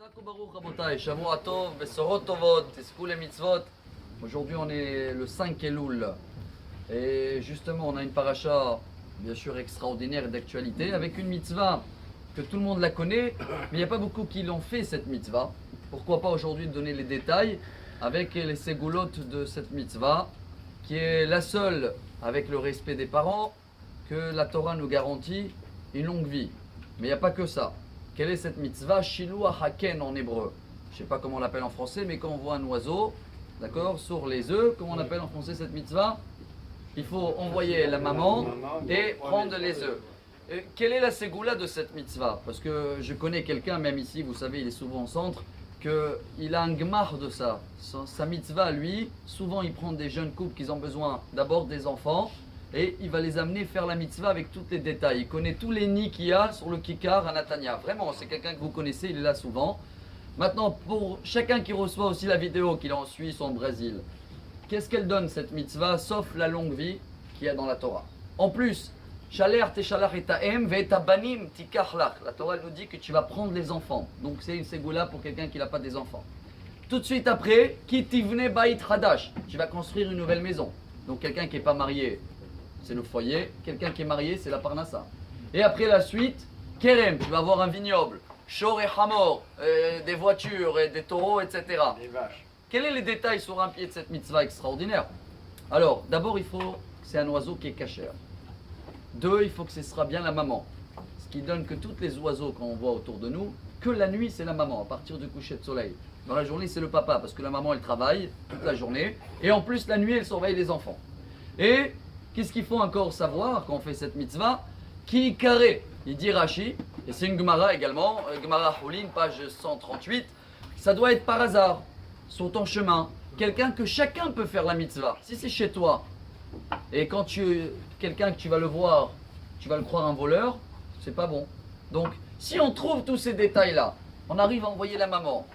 Chazak Baruch Rabotai, Shavua Tov, Besorot Tovot, Tezkou les mitzvot. Aujourd'hui on est le 5 Elul et justement on a une paracha bien sûr extraordinaire et d'actualité avec une mitzvah que tout le monde la connaît, mais il n'y a pas beaucoup qui l'ont fait cette mitzvah. Pourquoi pas aujourd'hui donner les détails avec les ségoulottes de cette mitzvah qui est la seule avec le respect des parents que la Torah nous garantit une longue vie. Mais il n'y a pas que ça. Quelle est cette mitzvah? Shilua Haken en hébreu. Je ne sais pas comment on l'appelle en français, mais quand on voit un oiseau, d'accord, sur les œufs, comment on appelle en français cette mitzvah? Il faut envoyer la maman et prendre les œufs. Et quelle est la ségoula de cette mitzvah? Parce que je connais quelqu'un, même ici, vous savez, il est souvent au centre, qu'il a un gmar de ça. Sa mitzvah, lui, souvent il prend des jeunes couples qui ont besoin d'abord des enfants, et il va les amener faire la mitzvah avec tous les détails. Il connaît tous les nids qu'il y a sur le kikar à Natania. Vraiment, c'est quelqu'un que vous connaissez, il est là souvent. Maintenant, pour chacun qui reçoit aussi la vidéo, qu'il est en Suisse ou en Brésil, qu'est-ce qu'elle donne cette mitzvah, sauf la longue vie qu'il y a dans la Torah? En plus, la Torah nous dit que tu vas prendre les enfants. Donc c'est une ségoula pour quelqu'un qui n'a pas des enfants. Tout de suite après, kitivne bait hadash, tu vas construire une nouvelle maison. Donc quelqu'un qui n'est pas marié, c'est le foyer. Quelqu'un qui est marié, c'est la parnassa. Et après la suite, kerem, tu vas avoir un vignoble. Shor et hamor, des voitures, et des taureaux, etc. Des vaches. Quels sont les détails sur un pied de cette mitzvah extraordinaire? Alors, d'abord, il faut que c'est un oiseau qui est cachère. Deux, il faut que ce sera bien la maman. Ce qui donne que tous les oiseaux qu'on voit autour de nous, que la nuit, c'est la maman, à partir du coucher de soleil. Dans la journée, c'est le papa, parce que la maman, elle travaille toute la journée. Et en plus, la nuit, elle surveille les enfants. Et qu'est-ce qu'il faut encore savoir quand on fait cette mitzvah? Qui carré, il dit Rashi, et c'est une Gemara également, Gemara Houlin, page 138. Ça doit être par hasard, sur ton chemin, quelqu'un que chacun peut faire la mitzvah. Si c'est chez toi, et quand quelqu'un que tu vas le voir, tu vas le croire un voleur, c'est pas bon. Donc, si on trouve tous ces détails-là, on arrive à envoyer la maman.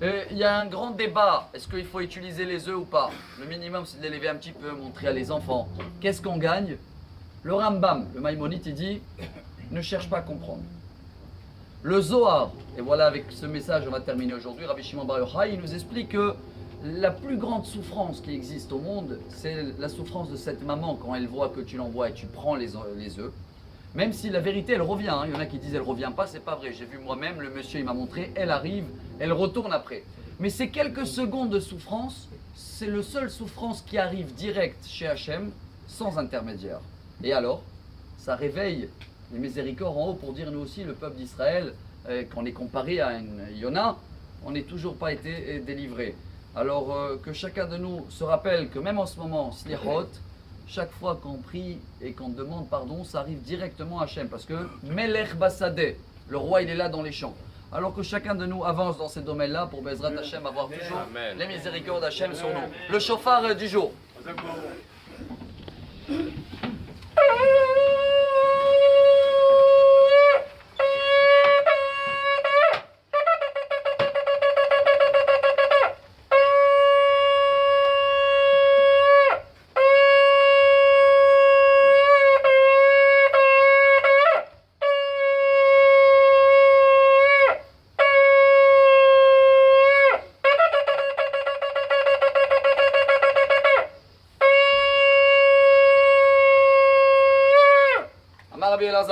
Il y a un grand débat, est-ce qu'il faut utiliser les œufs ou pas? Le minimum c'est de les lever un petit peu, montrer à les enfants. Qu'est-ce qu'on gagne? Le Rambam, le Maïmonide, il dit, ne cherche pas à comprendre. Le Zohar, et voilà avec ce message on va terminer aujourd'hui, Rabbi Shimon Bar Yochai, il nous explique que la plus grande souffrance qui existe au monde, c'est la souffrance de cette maman quand elle voit que tu l'envoies et tu prends les œufs. Même si la vérité elle revient, hein. Il y en a qui disent elle revient pas, c'est pas vrai. J'ai vu moi-même, le monsieur il m'a montré, elle arrive, elle retourne après. Mais ces quelques secondes de souffrance, c'est le seul souffrance qui arrive direct chez Hachem, sans intermédiaire. Et alors, ça réveille les miséricordes en haut pour dire nous aussi, le peuple d'Israël, qu'on est comparé à une Yona, on n'est toujours pas été délivré. Alors que chacun de nous se rappelle que même en ce moment, Slichot, chaque fois qu'on prie et qu'on demande pardon, ça arrive directement à Hachem. Parce que Melech Basadeh, le roi il est là dans les champs. Alors que chacun de nous avance dans ces domaines-là pour Bezrat Hachem avoir toujours les miséricordes d'Hachem sur nous. Le chauffard du jour.